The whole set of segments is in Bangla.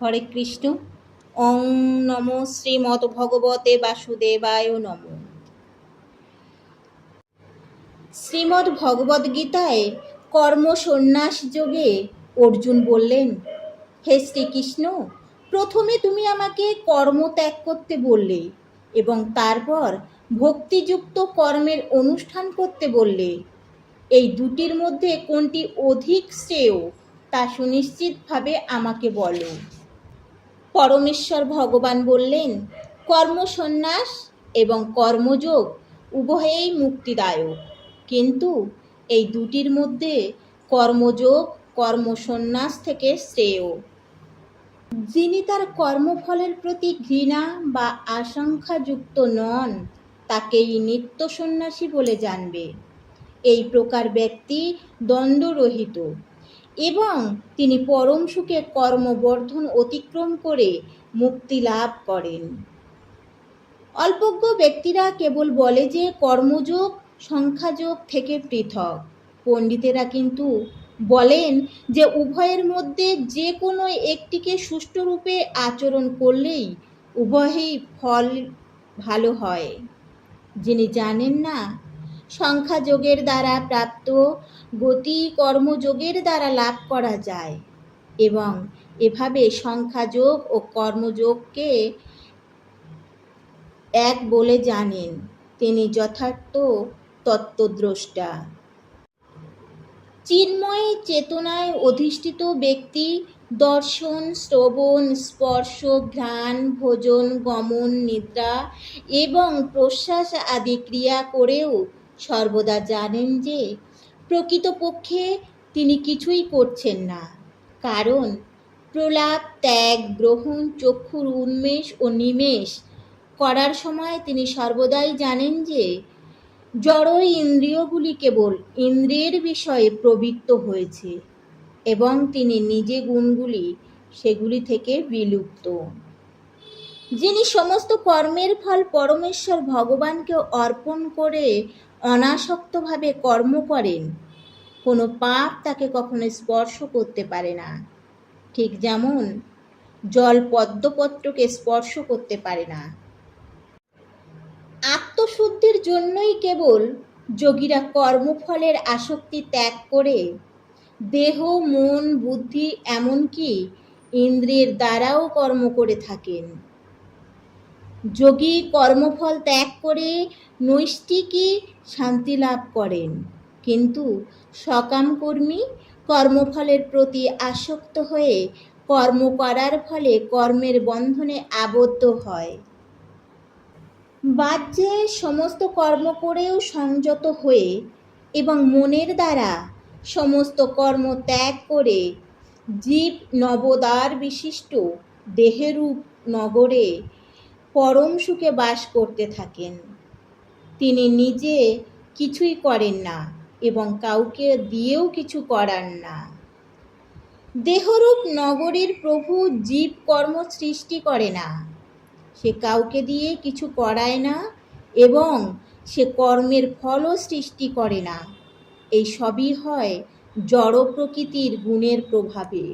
হরে কৃষ্ণ। ওং নমো শ্রীমদ্ ভগবতে বাসুদেবায় নমো। শ্রীমদ্ ভগবদ্গীতায় কর্ম সন্ন্যাস যোগে অর্জুন বললেন, হে শ্রীকৃষ্ণ, প্রথমে তুমি আমাকে কর্ম ত্যাগ করতে বললে এবং তারপর ভক্তিযুক্ত কর্মের অনুষ্ঠান করতে বললে। এই দুটির মধ্যে কোনটি অধিক শ্রেয় তা সুনিশ্চিতভাবে আমাকে বলো। পরমেশ্বর ভগবান বললেন, কর্ম সন্ন্যাস এবং কর্মযোগ উভয়েই মুক্তিদায়ক, কিন্তু এই দুটির মধ্যে কর্মযোগ কর্ম সন্ন্যাস থেকে শ্রেয়। যিনি তার কর্মফলের প্রতি ঘৃণা বা আশঙ্কাযুক্ত নন, তাকেই নিত্য সন্ন্যাসী বলে জানবে। এই প্রকার ব্যক্তি দ্বন্দ্বরহিত এবং তিনি পরম সুখে কর্মবর্ধন অতিক্রম করে মুক্তি লাভ করেন। অল্পজ্ঞ ব্যক্তিরা কেবল বলে যে কর্মযোগ সংখ্যাযোগ থেকে পৃথক। পণ্ডিতেরা কিন্তু বলেন যে উভয়ের মধ্যে যে কোনো একটিকে সুষ্ঠুরূপে আচরণ করলেই উভয়েই ফল ভালো হয়। যিনি জানেন না সংখ্যাযোগের দ্বারা প্রাপ্ত গতি কর্মযোগের দ্বারা লাভ করা যায় এবং এভাবে সংখ্যাযোগ ও কর্মযোগকে এক বলে জানেন, তিনি যথার্থ তত্ত্বদ্রষ্টা। চিন্ময় চেতনায় অধিষ্ঠিত ব্যক্তি দর্শন, শ্রবণ, স্পর্শ, ঘ্রাণ, ভোজন, গমন, নিদ্রা এবং প্রশ্বাস আদি ক্রিয়া করেও সর্বদা জানেন যে প্রকৃতপক্ষে তিনি কিছুই করছেন না, কারণ প্রলাপ, ত্যাগ, গ্রহণ, চক্ষুর উন্মেষ ও নিমেষ করার সময় তিনি সর্বদাই জানেন যে জড় ইন্দ্রিয়গুলি কেবল ইন্দ্রিয়ের বিষয়ে প্রবৃত্ত হয়েছে এবং তিনি নিজে গুণগুলি সেগুলি থেকে বিলুপ্ত। যিনি সমস্ত কর্মের ফল পরমেশ্বর ভগবানকে অর্পণ করে অনাসক্তভাবে কর্ম করেন, কোনো পাপ তাকে কখনো স্পর্শ করতে পারে না। ঠিক যেমন জল পদ্মপত্রকে স্পর্শ করতে পারে না। আত্মশুদ্ধির জন্যই কেবল যোগীরা কর্মফলের আসক্তি ত্যাগ করে দেহ, মন, বুদ্ধি এমনকি ইন্দ্রিয়ের দ্বারাও কর্ম করে থাকেন। যোগী কর্মফল ত্যাগ করে নৈষ্ঠিকী শান্তি লাভ করেন, কিন্তু সকামকর্মী কর্মফলের প্রতি আসক্ত হয়ে কর্ম করার ফলে কর্মের বন্ধনে আবদ্ধ হয়। বাহ্যে সমস্ত কর্ম করেও সংযত হয়ে এবং মনের দ্বারা সমস্ত কর্ম ত্যাগ করে জীব নবদ্বার বিশিষ্ট দেহরূপ নগরে পরম সুখে বাস করতে থাকেন। তিনি নিজে কিছুই করেন না এবং কাউকে দিয়েও কিছু করান না। দেহরূপ নগরীর প্রভু জীব কর্ম সৃষ্টি করে না, সে কাউকে দিয়ে কিছু করায় না এবং সে কর্মের ফলও সৃষ্টি করে না। এই সবই হয় জড় প্রকৃতির গুণের প্রভাবে।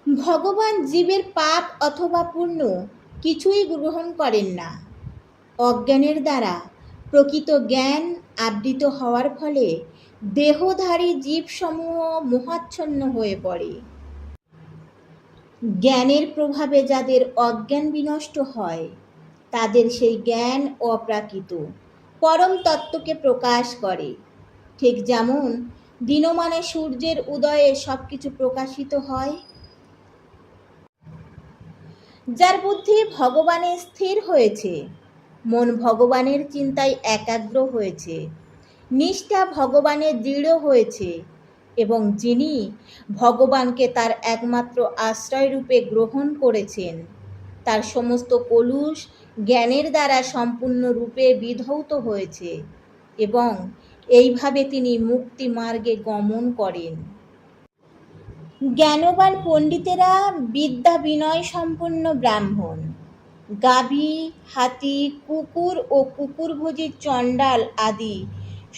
ভগবান জীবের পাপ অথবা পুণ্য কিছুই গ্রহণ করেন না। অজ্ঞানের দ্বারা প্রকৃত জ্ঞান আবৃত হওয়ার ফলে দেহধারী জীবসমূহ মোহাচ্ছন্ন হয়ে পড়ে। জ্ঞানের প্রভাবে যাদের অজ্ঞান বিনষ্ট হয়, তাদের সেই জ্ঞান অপ্রাকৃত পরম তত্ত্বকে প্রকাশ করে। ঠিক যেমন দিনমানে সূর্যের উদয়ে সব কিছু প্রকাশিত হয়। যার বুদ্ধি ভগবানে স্থির হয়েছে, মন ভগবানের চিন্তায় একাগ্র হয়েছে, নিষ্ঠা ভগবানে দৃঢ় হয়েছে এবং যিনি ভগবানকে তার একমাত্র আশ্রয় রূপে গ্রহণ করেছেন, তার সমস্ত কলুষ জ্ঞানের দ্বারা সম্পূর্ণরূপে বিধৌত হয়েছে এবং এইভাবে তিনি মুক্তি মার্গে গমন করেন। জ্ঞানবান পণ্ডিতেরা বিদ্যা বিনয় সম্পন্ন ব্রাহ্মণ, গাভী, হাতি, কুকুর ও কুকুরভোজী চণ্ডাল আদি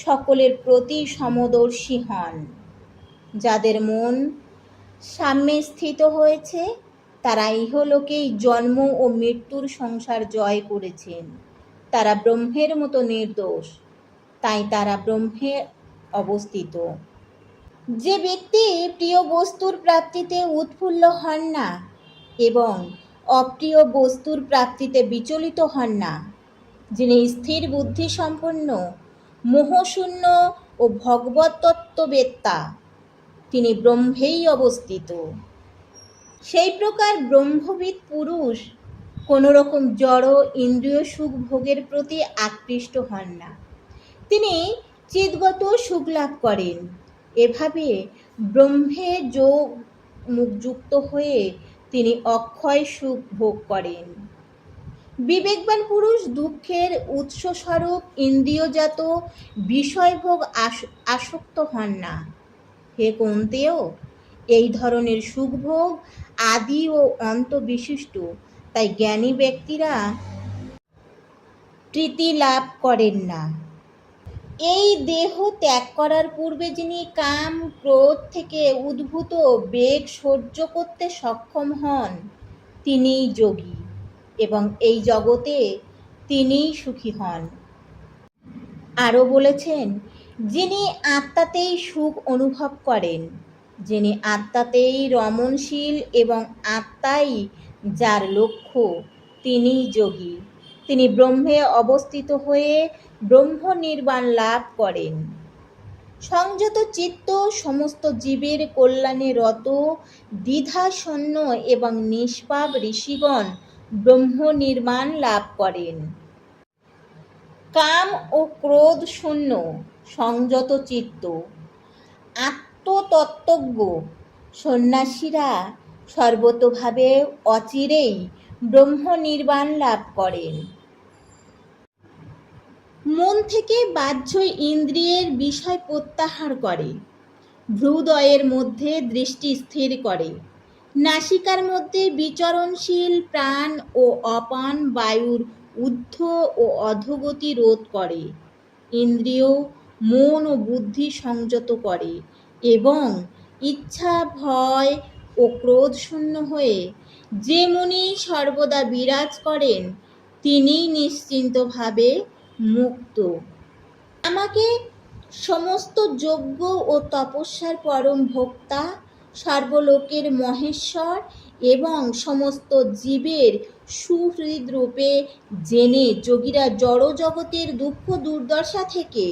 সকলের প্রতি সমদর্শী হন। যাদের মন সাম্যে স্থিত হয়েছে, তারা ইহলোকেই জন্ম ও মৃত্যুর সংসার জয় করেছেন। তারা ব্রহ্মের মতো নির্দোষ, তাই তারা ব্রহ্মে অবস্থিত। যে ব্যক্তি প্রিয় বস্তুর প্রাপ্তিতে উৎফুল্ল হন না এবং অপ্রিয় বস্তুর প্রাপ্তিতে বিচলিত হন না, যিনি স্থির বুদ্ধি সম্পন্ন, মোহশূন্য ও ভগবত তত্ত্ববেত্তা, তিনি ব্রহ্মেই অবস্থিত। সেই প্রকার ব্রহ্মবিদ পুরুষ কোনো রকম জড় ইন্দ্রিয় সুখ ভোগের প্রতি আকৃষ্ট হন না, তিনি চিৎগত সুখ লাভ করেন। এভাবে ব্রহ্মে যোগ মুখযুক্ত হয়ে তিনি অক্ষয় সুখ ভোগ করেন। বিবেকবান পুরুষ দুঃখের উৎসস্বরূপ ইন্দ্রিয়জাত বিষয়ভোগ আসক্ত হন না। হে কুন্তেয়, এই ধরনের সুখভোগ আদি ও অন্ত বিশিষ্ট, তাই জ্ঞানী ব্যক্তিরা প্রীতি লাভ করেন না। এই দেহ ত্যাগ করার পূর্বে যিনি কাম ক্রোধ থেকে উদ্ভূত বেগ সহ্য করতে সক্ষম হন, তিনিই যোগী এবং এই জগতে তিনিই সুখী হন। আরও বলেছেন, যিনি আত্মাতেই সুখ অনুভব করেন, যিনি আত্মাতেই রমণশীল এবং আত্মাই যার লক্ষ্য, তিনিই যোগী। তিনি ব্রহ্মে অবস্থিত হয়ে ব্রহ্ম নির্বাণ লাভ করেন। সংযত চিত্ত সমস্ত জীবের কল্যাণে রত, দ্বিধাশূন্য এবং নিষ্পাপ ঋষিগণ ব্রহ্ম নির্বাণ লাভ করেন। কাম ও ক্রোধ শূন্য সংযত চিত্ত আত্মতত্ত্বজ্ঞ সন্ন্যাসীরা সর্বতোভাবে অচিরেই ব্রহ্ম নির্বাণ লাভ করেন। মন থেকে বাহ্য ইন্দ্রিয়ের বিষয় প্রত্যাহার করে, ভ্রুদয়ের মধ্যে দৃষ্টি স্থির করে, নাসিকার মধ্যে বিচরণশীল প্রাণ ও অপান বায়ুর ঊর্ধ্ব ও অধোগতি রোধ করে, ইন্দ্রিয় মন ও বুদ্ধি সংযত করে এবং ইচ্ছা ভয় ও ক্রোধ শূন্য হয়ে যে মুনি সর্বদা বিরাজ করেন, তিনি নিশ্চিন্তভাবে মুক্ত। আমাকে সমস্ত যজ্ঞ ও তপস্যার পরম ভোক্তা, সর্বলোকের মহেশ্বর এবং সমস্ত জীবের সুহৃদরূপে জেনে যোগীরা জড় জগতের দুঃখ দুর্দশা থেকে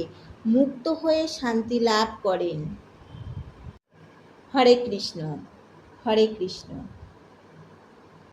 মুক্ত হয়ে শান্তি লাভ করেন। হরে কৃষ্ণ, হরে কৃষ্ণ।